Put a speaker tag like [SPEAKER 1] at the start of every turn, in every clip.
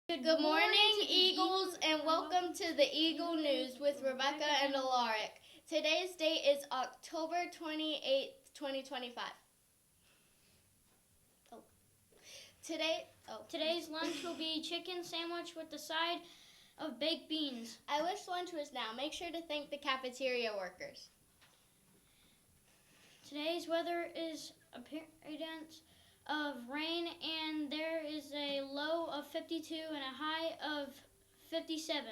[SPEAKER 1] Good morning, Eagles, and welcome to the Eagle News with Rebecca and Alaric. Today's date is October 28th, 2025.
[SPEAKER 2] Today's lunch will be chicken sandwich with the side of baked beans.
[SPEAKER 1] I wish lunch was now. Make sure to thank the cafeteria workers.
[SPEAKER 2] Today's weather is appearance of rain, and there is a low of 52 and a high of 57.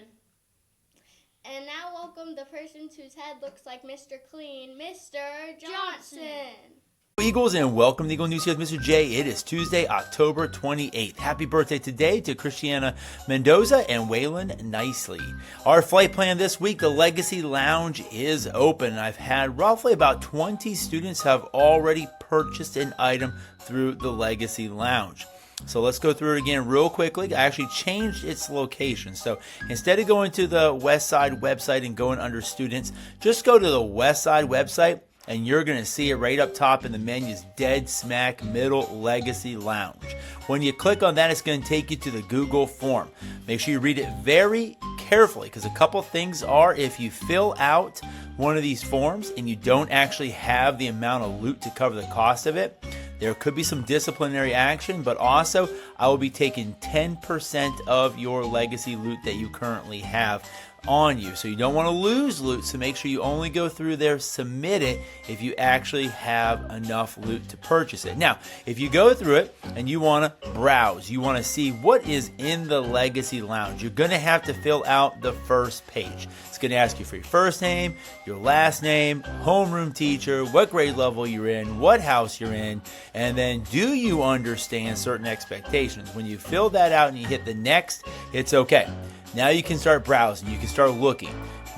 [SPEAKER 1] And now welcome the person whose head looks like Mr. Clean, Mr. Johnson.
[SPEAKER 3] Eagles, and welcome to Eagle News here with Mr. J. It is Tuesday, October 28th. Happy birthday today to Christiana Mendoza and Waylon Nicely. Our flight plan this week, the Legacy Lounge is open. I've had roughly about 20 students have already purchased an item through the Legacy Lounge. So let's go through it again real quickly. I actually changed its location. So instead of going to the Westside website and going under students, just go to the Westside website, and you're going to see it right up top in the menu's dead smack middle, Legacy Lounge. When you click on that, it's going to take you to the Google form. Make sure you read it very carefully, because a couple things are, if you fill out one of these forms and you don't actually have the amount of loot to cover the cost of it, there could be some disciplinary action, but also I will be taking 10% of your legacy loot that you currently have on you. So you don't want to lose loot, so make sure you only go through there, submit it if you actually have enough loot to purchase it. Now, if you go through it and you want to browse, you want to see what is in the Legacy Lounge, you're going to have to fill out the first page. It's going to ask you for your first name, your last name, homeroom teacher, what grade level you're in, what house you're in, and then do you understand certain expectations. When you fill that out and you hit the next, it's okay. Now you can start browsing, you can start looking.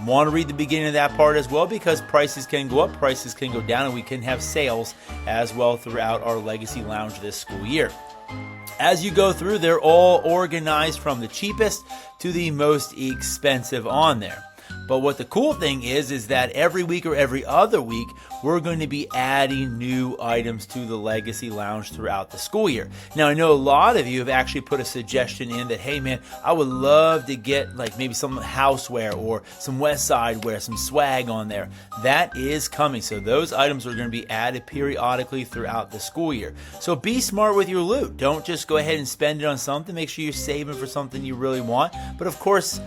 [SPEAKER 3] Want to read the beginning of that part as well, because prices can go up, prices can go down, and we can have sales as well throughout our Legacy Lounge this school year. As you go through, they're all organized from the cheapest to the most expensive on there. But what the cool thing is that every week or every other week, we're going to be adding new items to the Legacy Lounge throughout the school year. Now, I know a lot of you have actually put a suggestion in that, hey man, I would love to get like maybe some houseware or some West Side wear, some swag on there. That is coming. So those items are going to be added periodically throughout the school year. So be smart with your loot. Don't just go ahead and spend it on something. Make sure you're saving for something you really want. But of course,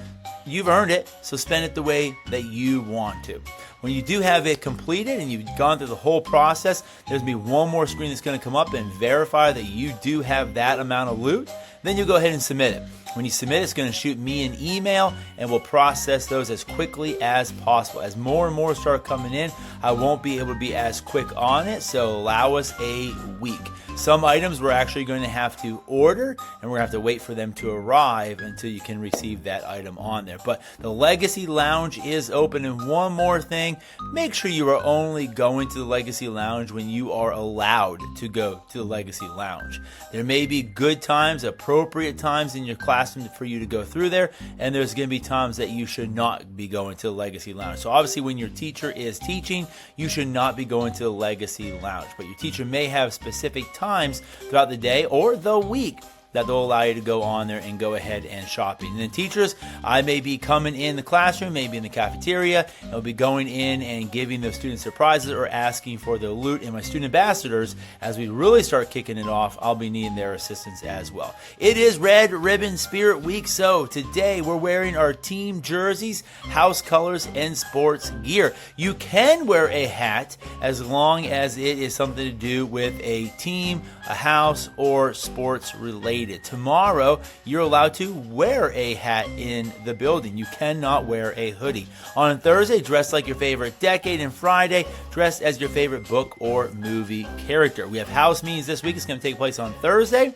[SPEAKER 3] you've earned it, so spend it the way that you want to. When you do have it completed and you've gone through the whole process, there's going to be one more screen that's going to come up and verify that you do have that amount of loot. Then you'll go ahead and submit it. When you submit, it's going to shoot me an email, and we'll process those as quickly as possible. As more and more start coming in, I won't be able to be as quick on it, so allow us a week. Some items we're actually going to have to order, and we're going to have to wait for them to arrive until you can receive that item on there. But the Legacy Lounge is open, and one more thing, make sure you are only going to the Legacy Lounge when you are allowed to go to the Legacy Lounge. There may be good times, appropriate times in your classroom for you to go through there, and there's going to be times that you should not be going to the Legacy Lounge. So obviously when your teacher is teaching, you should not be going to the Legacy Lounge, but your teacher may have specific times throughout the day or the week that they'll allow you to go on there and go ahead and shopping. And then teachers, I may be coming in the classroom, maybe in the cafeteria, I'll be going in and giving the students surprises or asking for their loot. And my student ambassadors, as we really start kicking it off, I'll be needing their assistance as well. It is Red Ribbon Spirit Week, so today we're wearing our team jerseys, house colors, and sports gear. You can wear a hat as long as it is something to do with a team, a house, or sports related. Tomorrow, you're allowed to wear a hat in the building. You cannot wear a hoodie. On Thursday, dress like your favorite decade, and Friday, dress as your favorite book or movie character. We have house meetings this week. It's going to take place on Thursday.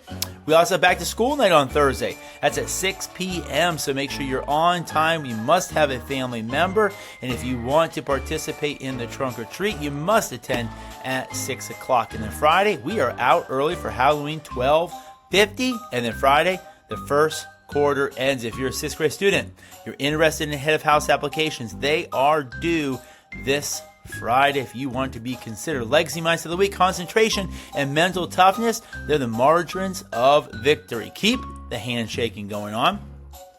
[SPEAKER 3] We also have back to school night on Thursday. That's at 6 p.m., so make sure you're on time. You must have a family member, and if you want to participate in the trunk or treat, you must attend at 6 o'clock. And then Friday, we are out early for Halloween 12:50, and then Friday, the first quarter ends. If you're a 6th grade student, you're interested in head of house applications, they are due this Friday. If you want to be considered Legacy Mindset of the Week, concentration and mental toughness, they're the margarines of victory. Keep the handshaking going on.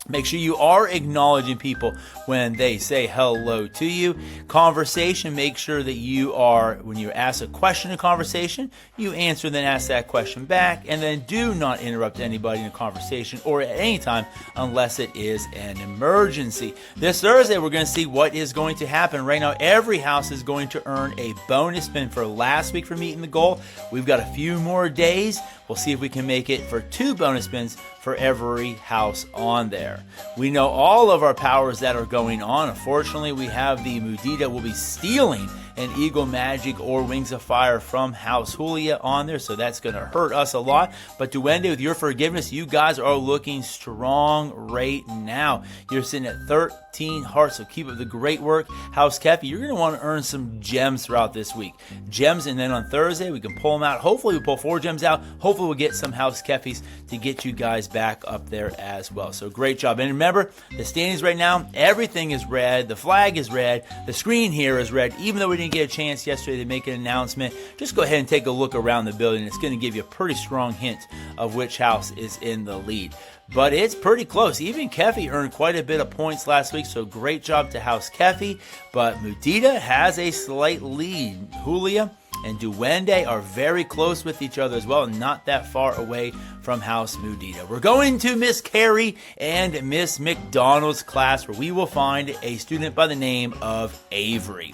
[SPEAKER 3] Make sure you are acknowledging people when they say hello to you. Conversation, make sure that you are, when you ask a question in conversation, you answer, then ask that question back, and then do not interrupt anybody in a conversation or at any time unless it is an emergency. This Thursday, we're going to see what is going to happen. Right now, every house is going to earn a bonus spin for last week for meeting the goal. We've got a few more days. We'll see if we can make it for 2 bonus spins for every house on there. We know all of our powers that are going on. Unfortunately, we have the Mudita will be stealing an Eagle Magic or Wings of Fire from House Julia on there, so that's going to hurt us a lot. But Duende, with your forgiveness, you guys are looking strong right now. You're sitting at 13 hearts, so keep up the great work. House Kefi, you're going to want to earn some gems throughout this week. Gems, and then on Thursday, we can pull them out. Hopefully, we pull 4 gems out. Hopefully, we'll get some House Kefis to get you guys back up there as well. So great job. And remember, the standings right now, everything is red. The flag is red. The screen here is red. Even though we didn't get a chance yesterday to make an announcement, just go ahead and take a look around the building. It's going to give you a pretty strong hint of which house is in the lead. But it's pretty close. Even Kefi earned quite a bit of points last week, so great job to House Kefi. But Mudita has a slight lead. Julia and Duende are very close with each other as well, not that far away from House Mudita. We're going to Miss Carey and Miss McDonald's class, where we will find a student by the name of Avery.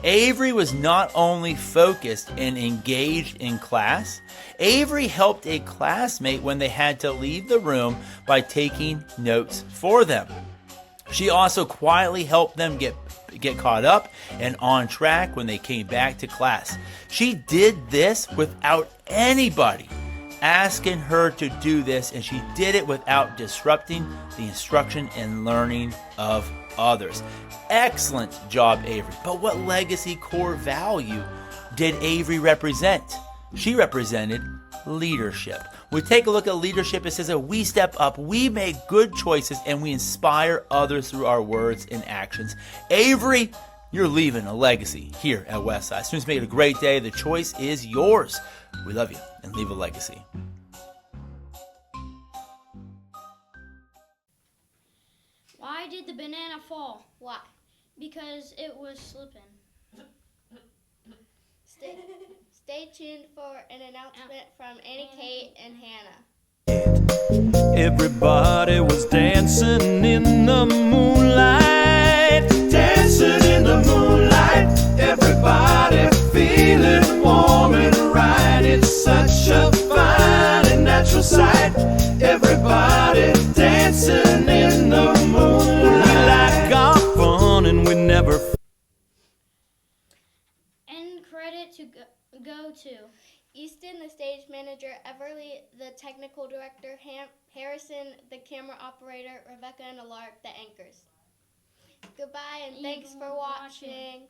[SPEAKER 3] Avery was not only focused and engaged in class, Avery helped a classmate when they had to leave the room by taking notes for them. She also quietly helped them get caught up and on track when they came back to class. She did this without anybody asking her to do this, and she did it without disrupting the instruction and learning of others. Excellent job, Avery. But what legacy core value did Avery represent? She represented leadership. We take a look at leadership. It says that we step up, we make good choices, and we inspire others through our words and actions. Avery, you're leaving a legacy here at Westside. Students, make it a great day. The choice is yours. We love you, and leave a legacy.
[SPEAKER 2] Why did the banana fall?
[SPEAKER 1] Why?
[SPEAKER 2] Because it was slipping.
[SPEAKER 1] Stay tuned for an announcement from Annie, Kate, and Hannah.
[SPEAKER 4] Everybody was dancing in the moonlight, dancing in the moonlight. Everybody feeling warm and right. It's such a fine and natural sight. Everybody dancing in the moonlight. We like our fun and we never.
[SPEAKER 2] And credit to go to
[SPEAKER 1] Easton, the stage manager, Everly, the technical director, Harrison, the camera operator, Rebecca and Alaric, the anchors. Goodbye, and thanks for watching.